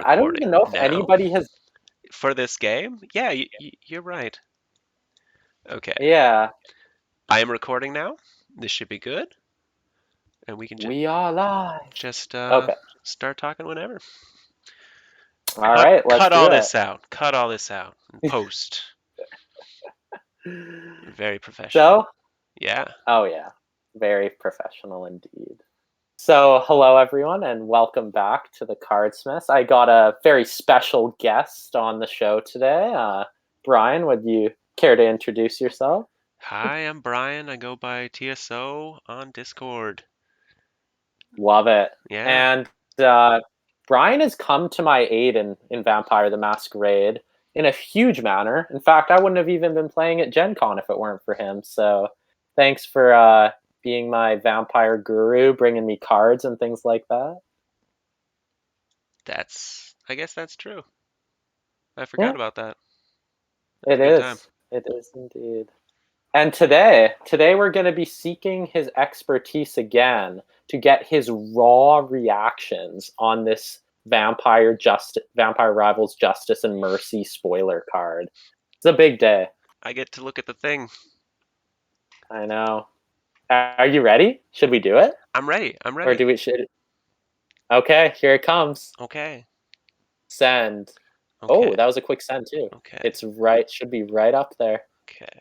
I don't recording even know if now anybody has. for this game. Yeah, you're right. Okay, Yeah, I am recording now. This should be good, and we can we are live. just Okay. start talking whenever. All right, let's Cut do all it. this out. Cut all this out and post. Very professional. So, Yeah. oh yeah, very professional indeed. So, hello everyone, and welcome back to the Cardsmiths. I got a very special guest on the show today. Brian, would you care to introduce yourself? Hi, I'm Brian. I go by TSO on Discord. Love it. Yeah. And uh, Brian has come to my aid in Vampire the Masquerade in a huge manner. In fact, I wouldn't have even been playing at Gen Con if it weren't for him. So thanks for being my vampire guru, bringing me cards and things like that. I guess that's true. I Yeah, forgot about that. That's it a good time. is. It is indeed. And today we're going to be seeking his expertise again to get his raw reactions on this Vampire Rivals Justice and Mercy spoiler card. It's a big day. I get to look at the thing. I know. Are you ready? Should we do it? I'm ready. I'm Or ready. do we should Okay, here it comes. Okay. Send. Okay. Oh, that was a quick send too. Okay. It's right should be right up there. Okay.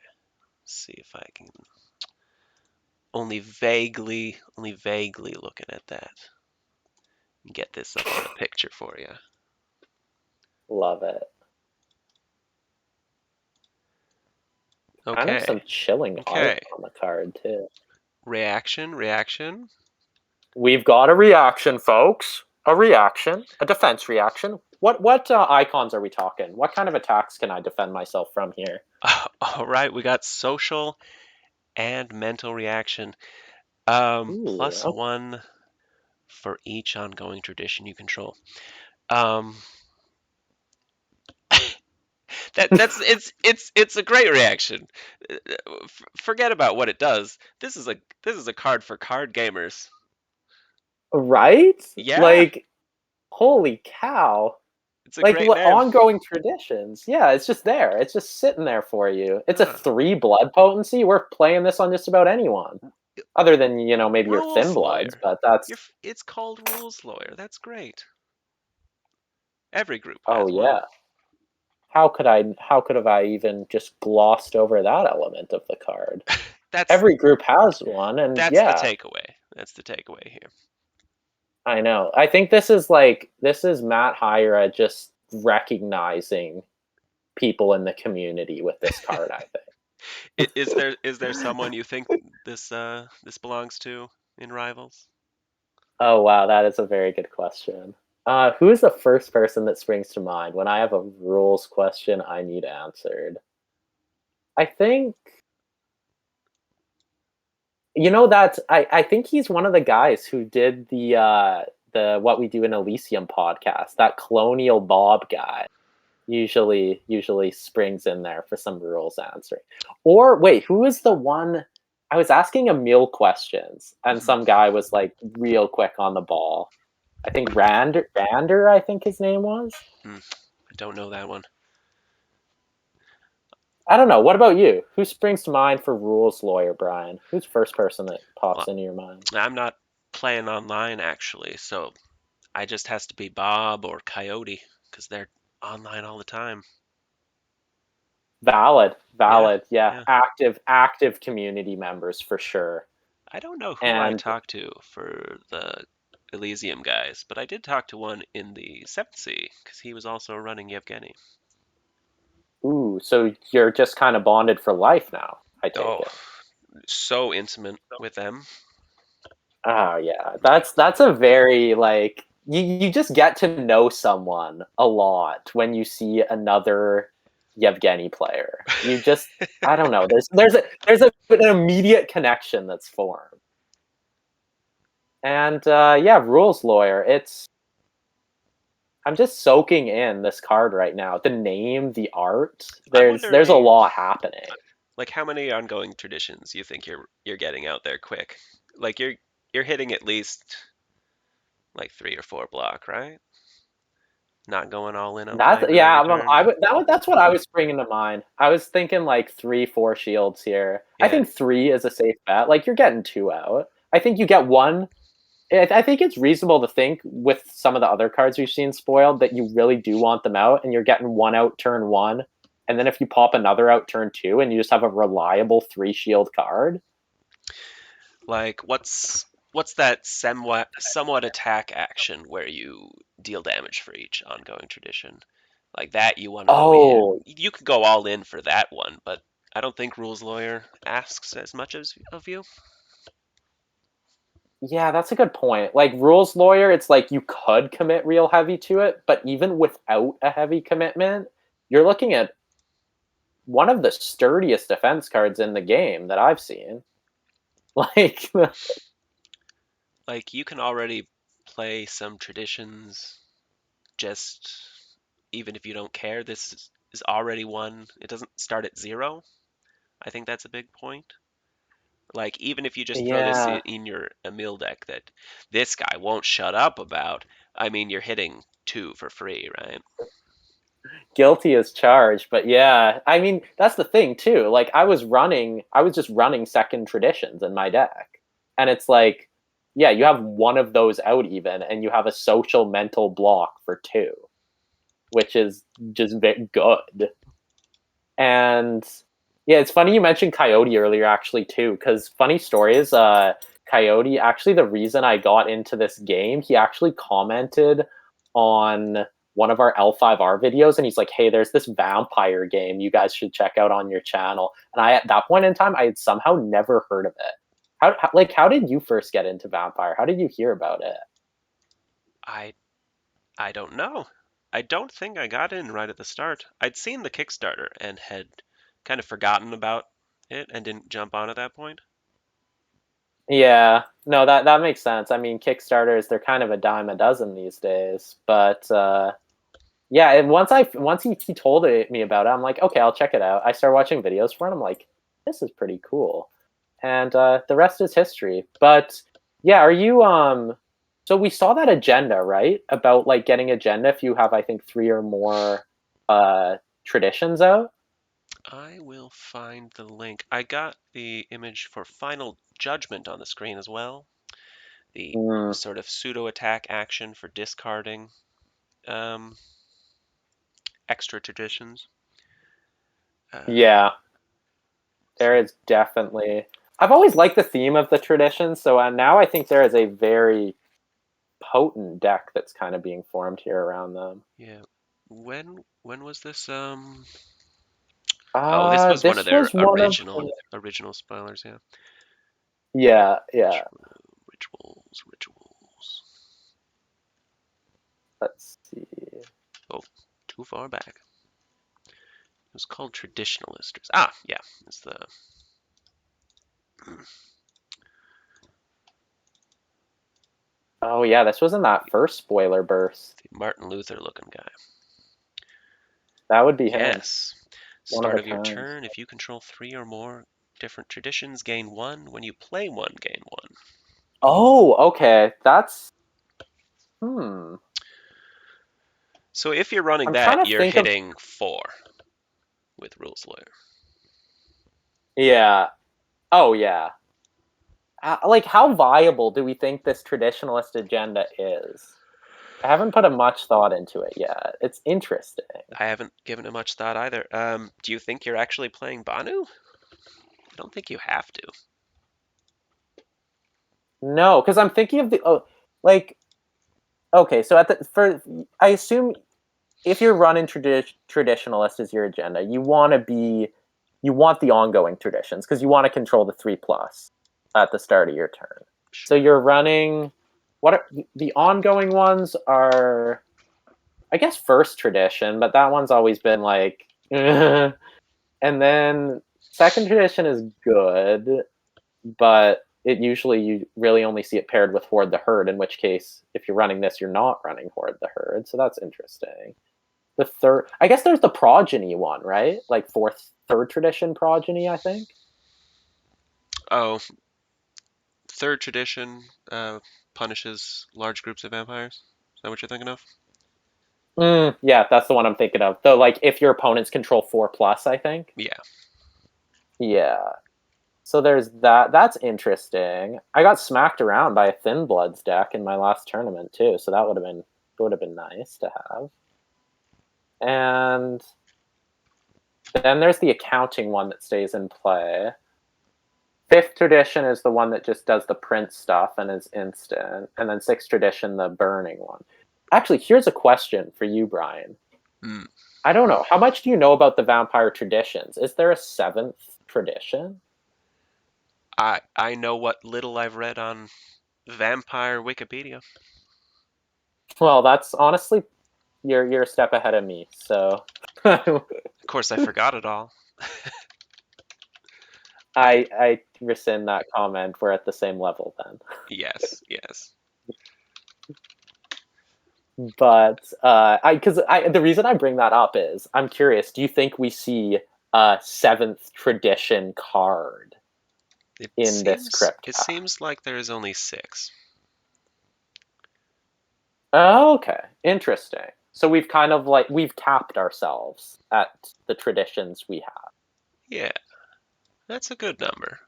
See if I can only vaguely looking at that. Get this up on a picture for you. Love it. Kind of Okay. some chilling art Okay. on the card too. Reaction. We've got a reaction, folks. A reaction, a defense reaction. What icons are we talking? What kind of attacks can I defend myself from here? All right, we got social and mental reaction. Ooh, Plus oh, one for each ongoing tradition you control. Um, it's a great reaction. Forget about what it does. This is a card for card gamers. right? Yeah, Like, holy cow! it's a Like great what name. ongoing traditions? Yeah, it's just there. It's just sitting there for you. It's a Huh. 3 blood potency. We're playing this on just about anyone, other than maybe your thin Rules bloods. lawyer. But that's It's called rules lawyer. That's great. Every group oh has one. yeah. How could have I even just glossed over that element of the card? That's Every group has one, and that's the yeah, takeaway. That's the takeaway here. I know. I think this is Matt Hyra just recognizing people in the community with this card, I think. Is there someone you think this belongs to in Rivals? Oh wow, that is a very good question. Who is the first person that springs to mind when I have a rules question I need answered? I think that I think he's one of the guys who did the What We Do in Elysium podcast. That Colonial Bob guy usually springs in there for some rules answering. Or wait, who is the one? I was asking Emil questions, and Mhm. some guy was like real quick on the ball. I think Rander, I think his name was. Hmm, I don't know that one. I don't know. What about you? Who springs to mind for rules lawyer, Brian? Who's the first person that Well, pops into your mind? I'm not playing online actually, so I just has to be Bob or Coyote because they're online all the time. Valid, Yeah, valid. Yeah, yeah. active community members for sure. I don't know who I And talked to for the Elysium guys, but I did talk to one in the Seventh Sea because he was also running Yevgeny. ooh, so you're just kind of bonded for life now, I take Oh, it. so intimate with them. Oh yeah, Yeah. that's a very like you just get to know someone a lot when you see another Yevgeny player. You just I don't know. An immediate connection that's formed. And yeah, rules lawyer. I'm just soaking in this card right now. The name, the art. I'm There's a wondering, lot happening. like, how many ongoing traditions you think you're getting out there quick? Like, you're hitting at least like 3 or 4 block, right? Not going all in on That's playing that yeah. every turn. That's what I was bringing to mind. I was thinking like 3, 4 shields here. I Yeah, think 3 is a safe bet. Like you're getting 2 out. I think you get one. I think it's reasonable to think with some of the other cards we've seen spoiled that you really do want them out, and you're getting one out turn one, and then if you pop another out turn two, and you just have a reliable 3 shield card. like what's that somewhat attack action where you deal damage for each ongoing tradition? Like that you want to go in. Oh, You could go all in for that one, but I don't think Rules Lawyer asks as much as of you. yeah, that's a good point. Like rules lawyer, it's like you could commit real heavy to it, but even without a heavy commitment, you're looking at one of the sturdiest defense cards in the game that I've seen. Like, Like you can already play some traditions just even if you don't care. Is already one. It doesn't start at zero. I think that's a big point. Like even if you just throw this yeah, in your Emil deck that this guy won't shut up about, I mean you're hitting two for free, right? guilty as charged. But yeah, I mean, that's the thing too. Like, I was just running second traditions in my deck. And it's like, yeah, you have one of those out even, and you have a social mental block for two, which is just very good. And yeah, it's funny you mentioned Coyote earlier, actually, too, because funny story is, Coyote, actually, the reason I got into this game, he actually commented on one of our L5R videos, and he's like, hey, there's this vampire game you guys should check out on your channel. And I, at that point in time, I had somehow never heard of it. How did you first get into Vampire? How did you hear about it? I I don't know. I don't think I got in right at the start. I'd seen the Kickstarter and had kind of forgotten about it and didn't jump on at that point. Yeah, no, that makes sense. I mean, Kickstarters, they're kind of a dime a dozen these days, but yeah, and once he told me about it, I'm like, okay, I'll check it out. I started watching videos for it. I'm like, this is pretty cool, and the rest is history. But yeah, are you So we saw that agenda, right? About like getting agenda if you have, I think, 3 or more traditions out. I will find the link. I got the image for Final Judgment on the screen as well. The Mm, sort of pseudo attack action for discarding um, extra traditions. Uh, yeah, there so is definitely. I've always liked the theme of the traditions, so now I think there is a very potent deck that's kind of being formed here around them. yeah, when was this? Oh, this was one of This their was one of original spoilers. Yeah. yeah, yeah. Rituals. Let's see. Oh, too far back. It was called Traditionalist. Ah, yeah, it's the Oh yeah, this was in that first spoiler burst. Martin Luther looking guy. That would be him. Yes. One of Start a of your kind. turn. If you control three or more different traditions, gain one. When you play one, gain one. Oh, okay. That's hmm. So if you're running I'm trying that, to you're think of hitting four with Rules Lawyer. yeah. Oh yeah. Like how viable do we think this traditionalist agenda is? I haven't put a much thought into it yet. It's interesting. I haven't given it much thought either. Do you think you're actually playing Banu? I don't think you have to. No, because I'm thinking of the like okay, so at the for I assume if you're running traditionalist as your agenda, you want the ongoing traditions because you want to control the 3 plus at the start of your turn. So Sure. you're running what are the ongoing ones are I guess first tradition, but that one's always been like and then second tradition is good, but it usually you really only see it paired with Horde the Herd, in which case if you're running this, you're not running Horde the Herd. So that's interesting. The third, I guess there's the progeny one, right? Like third tradition progeny, I think. Oh, third tradition punishes large groups of vampires. Is that what you're thinking of? Yeah, that's the one I'm thinking of. Though, like, if your opponents control 4+, I think. Yeah. Yeah. So there's that. That's interesting. I got smacked around by a Thin Bloods deck in my last tournament too, so that would have been nice to have. And then there's the accounting one that stays in play. Fifth tradition is the one that just does the print stuff and is instant, and then sixth tradition, the burning one. Actually, here's a question for you, Brian. Mm. I don't know. How much do you know about the vampire traditions? Is there a seventh tradition? I know what little I've read on Vampire Wikipedia. Well, that's honestly you're a step ahead of me. So Of course, I forgot it all. I I rescind that comment. We're at the same level then. yes, yes. But I because I the reason I bring that up is I'm curious. Do you think we see a seventh tradition card in this crypt It pack? seems like there is only 6. Oh, okay, interesting. So we've kind of like we've capped ourselves at the traditions we have. Yeah, that's a good number.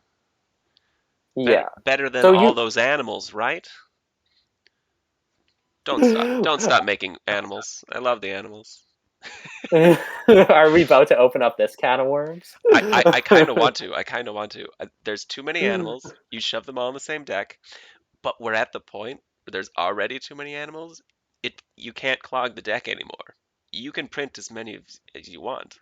Yeah. Better than So all you those animals, right? Don't stop. Don't stop making animals. I love the animals. are we about to open up this can of worms? I kind of want to. I kind of want to. There's too many animals. You shove them all in the same deck, but we're at the point where there's already too many animals. You can't clog the deck anymore. You can print as many as you want.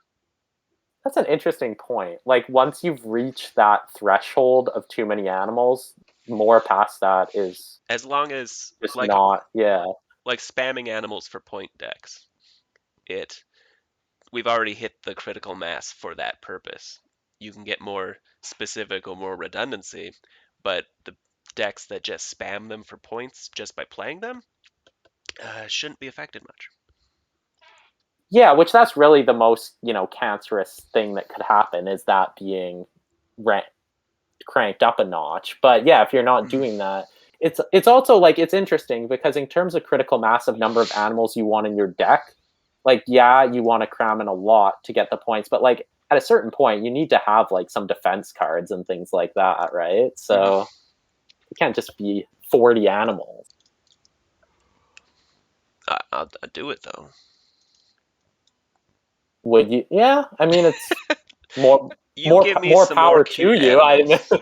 That's an interesting point. Like once you've reached that threshold of too many animals, more past that is As long as just not. Yeah. like spamming animals for point decks. It We've already hit the critical mass for that purpose. You can get more specific or more redundancy, but the decks that just spam them for points just by playing them shouldn't be affected much. Yeah, which that's really the most, cancerous thing that could happen is that being rent cranked up a notch. But yeah, if you're not doing that, it's also like it's interesting because in terms of critical mass of number of animals you want in your deck, like yeah, you want to cram in a lot to get the points, but like at a certain point you need to have like some defense cards and things like that, right? Mhm. So it can't just be 40 animals. I'll do it though. Would you? Yeah, I mean it's more You give me more some more power to cute you. animals.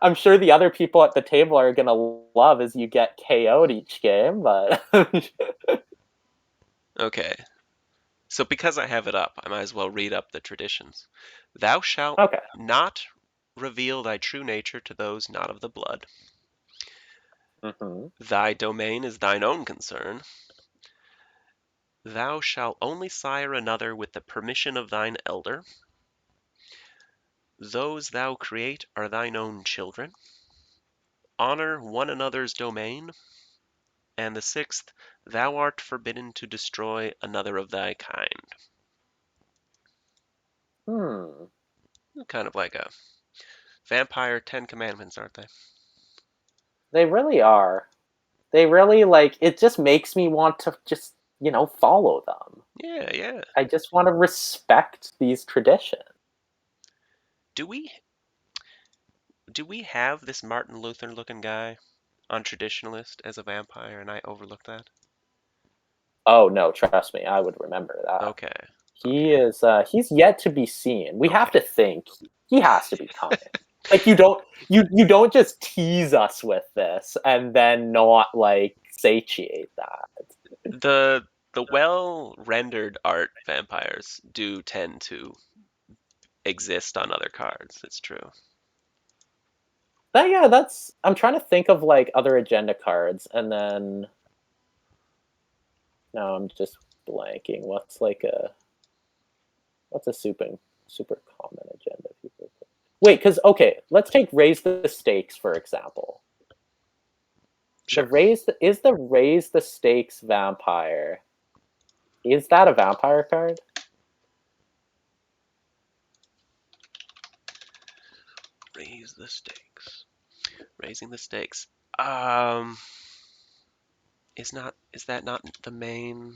I'm sure the other people at the table are gonna love as you get KO'd each game, but Okay, so because I have it up, I might as well read up the traditions. Thou shalt okay. not reveal thy true nature to those not of the blood. Hmm. Thy domain is thine own concern. Thou shalt only sire another with the permission of thine elder. Those thou create are thine own children. Honor one another's domain. And the sixth, thou art forbidden to destroy another of thy kind. Hmm. Kind of like a vampire 10 commandments, aren't they? They really are. They really like it. Just makes me want to just follow them. Yeah, yeah. I just want to respect these traditions. Do we do we have this Martin Luther looking guy on Traditionalist as a vampire and I overlooked that? Oh no, trust me, I would remember that. Okay. He is he's yet to be seen. We have Okay. to think he has to be coming. Like you don't just tease us with this and then not like satiate that. The well rendered art vampires do tend to exist on other cards. It's true. But yeah, that's I'm trying to think of like other agenda cards and then no, I'm just blanking. What's a super common agenda people play? Wait, because okay, let's take raise the stakes for example. Sure. The raise the stakes vampire. Is that a vampire card? Raise the stakes. Raising the stakes. Um, is that not the main?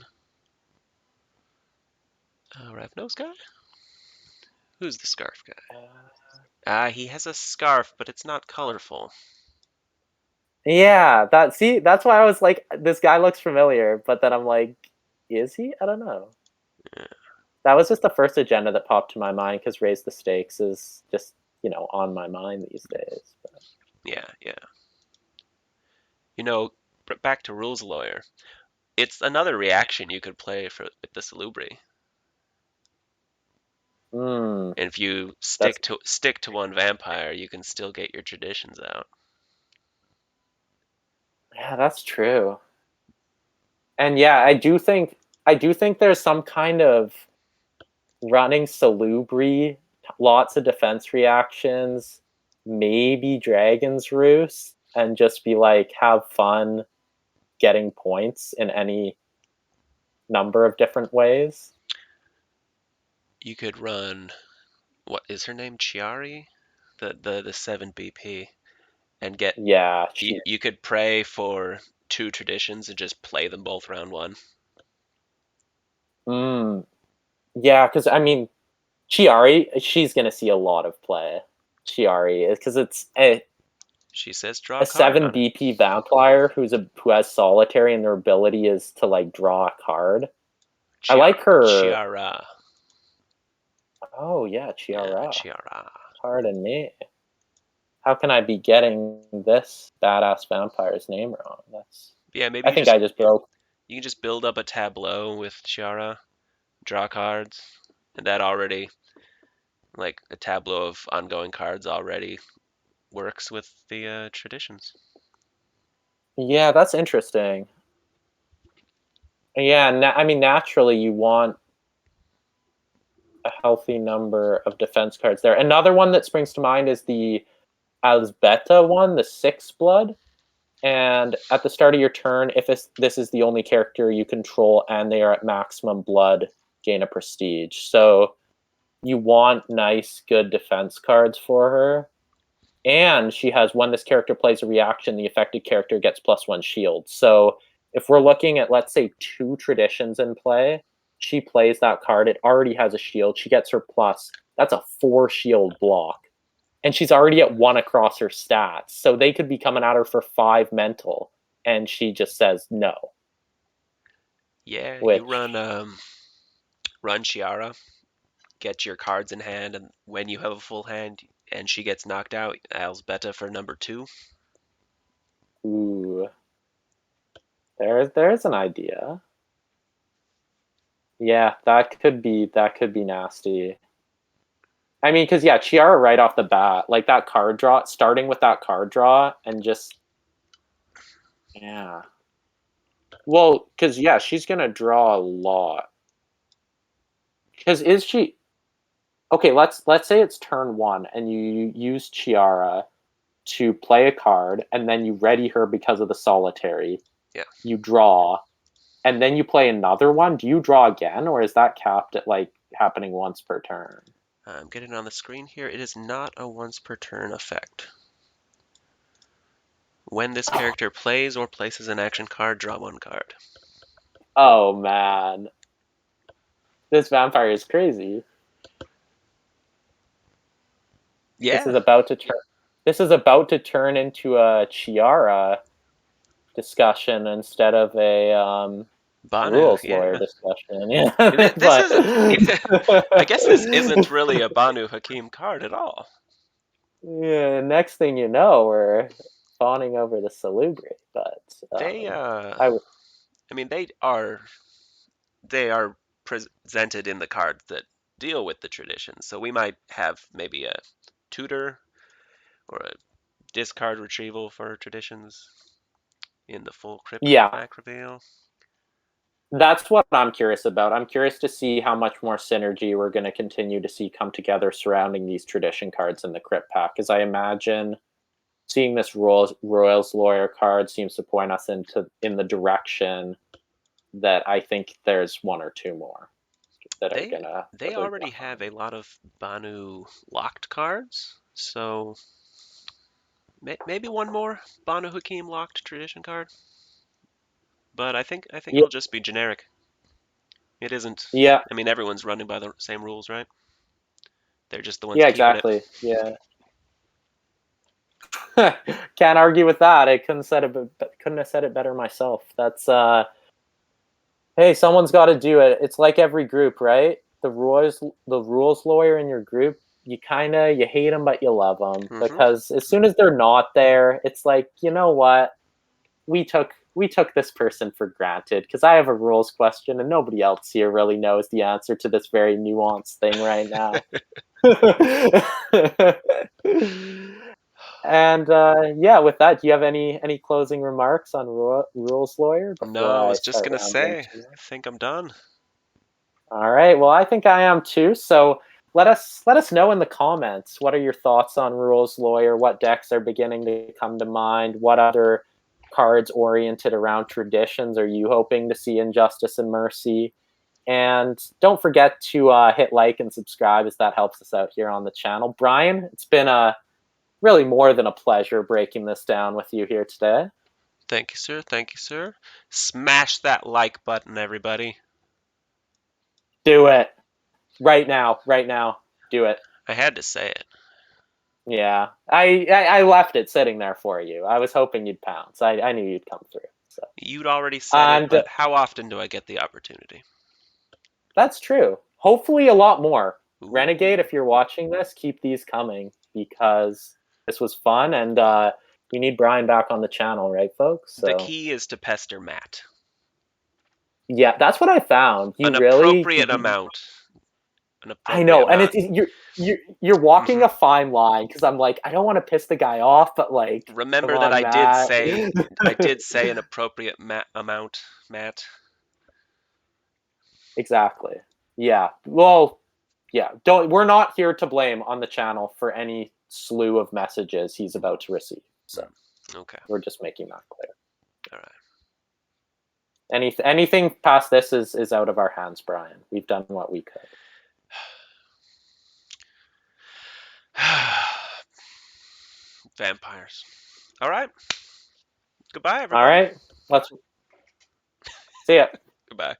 Red Nose guy? Who's the scarf guy? Uh, He has a scarf, but it's not colorful. yeah, that's why I was like, this guy looks familiar, but then I'm like, is he? I don't know. Yeah, That was just the first agenda that popped to my mind because raise the stakes is just on my mind these days. But yeah, yeah. You know, back to Rules Lawyer. It's another reaction you could play for with the Salubri. mm, And if you that's stick to one vampire, you can still get your traditions out. yeah, that's true. And yeah, I do think there's some kind of running Salubri, lots of defense reactions, maybe Dragon's Roost, and just be like, have fun getting points in any number of different ways. You could run, what is her name? Chiari? The 7 BP and get Yeah, you could pray for two traditions and just play them both round one. mm, yeah, because I mean, Chiari, she's gonna see a lot of play. Chiari, because it's She says draw a a card seven on it. BP vampire who has solitary and their ability is to like draw a card. I like her. Chiara. Oh yeah, Yeah, Chiara. Chiara. Pardon me. How can I be getting this badass vampire's name wrong? That's. Yeah, maybe I think I just broke. you can just build up a tableau with Chiara, draw cards, and that already, like a tableau of ongoing cards already works with the traditions. Yeah, that's interesting. Yeah, I mean, naturally, you want a healthy number of defense cards there. Another one that springs to mind is the Alzbeta one, the Six Blood. And at the start of your turn, if this is the only character you control and they are at maximum blood, gain a prestige. So you want nice, good defense cards for her. And she has, when this character plays a reaction, the affected character gets +1 shield. So if we're looking at, let's say, two traditions in play, she plays that card. It already has a shield. She gets her plus. That's a 4 shield block. And she's already at 1 across her stats. So they could be coming at her for 5 mental. And she just says no. Yeah, you Which, run Chiara, get your cards in hand, and when you have a full hand and she gets knocked out, Alsbeta for number two. ooh, there's an idea. Yeah, that could be nasty. I mean, because yeah, Chiara right off the bat, like that card draw, starting with that card draw, and just yeah. Well, because yeah, she's gonna draw a lot. Because is she okay? Let's say it's turn one, and you use Chiara to play a card, and then you ready her because of the solitary. Yeah, You draw, and then you play another one. Do you draw again, or is that capped at like happening once per turn? I'm getting on the screen here. It is not a once per turn effect. When this character plays or places an action card, draw one card. Oh man, this vampire is crazy. This is Yeah, about to turn. This is about to turn into a Chiara discussion instead of a Banu. rules lawyer Yeah, discussion. Yeah, this but isn't. I guess this isn't really a Banu Hakim card at all. yeah, next thing you know, we're fawning over the salubri. But They, I I mean, they are presented in the cards that deal with the tradition. So we might have maybe a tutor or a discard retrieval for traditions in the full crypt yeah, pack reveal. that's what I'm curious about. I'm curious to see how much more synergy we're going to continue to see come together surrounding these tradition cards in the crypt pack, because I imagine seeing this Royals lawyer card seems to point us in the direction that I think there's one or two more that are They gonna they that we're already gonna have find. a lot of Banu locked cards, so maybe one more Banu Hakim locked tradition card. But I think Yeah, it'll just be generic. It isn't. Yeah, I mean, everyone's running by the same rules, right? They're just the ones yeah, keeping it. exactly. Yeah. Can't argue with that. I couldn't have said it better myself. That's hey, someone's got to do it. It's like every group, right? The rules lawyer in your group, you hate them but you love them, Hmm. because as soon as they're not there, it's like, you know what? We took this person for granted because I have a rules question and nobody else here really knows the answer to this very nuanced thing right now. And yeah, with that, do you have any closing remarks on rules lawyer No, before I I was just start gonna rambling say, too I much? think I'm done. All right. Well, I think I am too. So let us know in the comments, what are your thoughts on rules lawyer? What decks are beginning to come to mind? What other cards oriented around traditions are you hoping to see in Justice and Mercy? And don't forget to hit like and subscribe, as that helps us out here on the channel. Brian, it's been really more than a pleasure breaking this down with you here today. Thank you, sir. Thank you, sir. Smash that like button, everybody. Do it right now. Right now. Do it. I had to say it. Yeah, I left it sitting there for you. I was hoping you'd pounce. I knew you'd come through. So, You'd already said it, and but how often do I get the opportunity? that's true. Hopefully, a lot more. Renegade, Ooh. if you're watching this, keep these coming, because this was fun, and we need Brian back on the channel, right, folks? The So key is to pester Matt. yeah, that's what I found. You An really, appropriate amount. An I appropriate know, and amount. you're walking Hmm. a fine line, because I'm like, I don't want to piss the guy off, but like, come Remember that on, Matt. I did say an appropriate amount, Matt. Exactly. Yeah. Well, yeah. Don't. We're not here to blame on the channel for any slew of messages he's about to receive. So Hmm. Okay. we're just making that clear. All right. Anything past this is out of our hands, Brian. We've done what we could. Vampires. All right. Goodbye, All everybody. right. Let's see ya. Goodbye.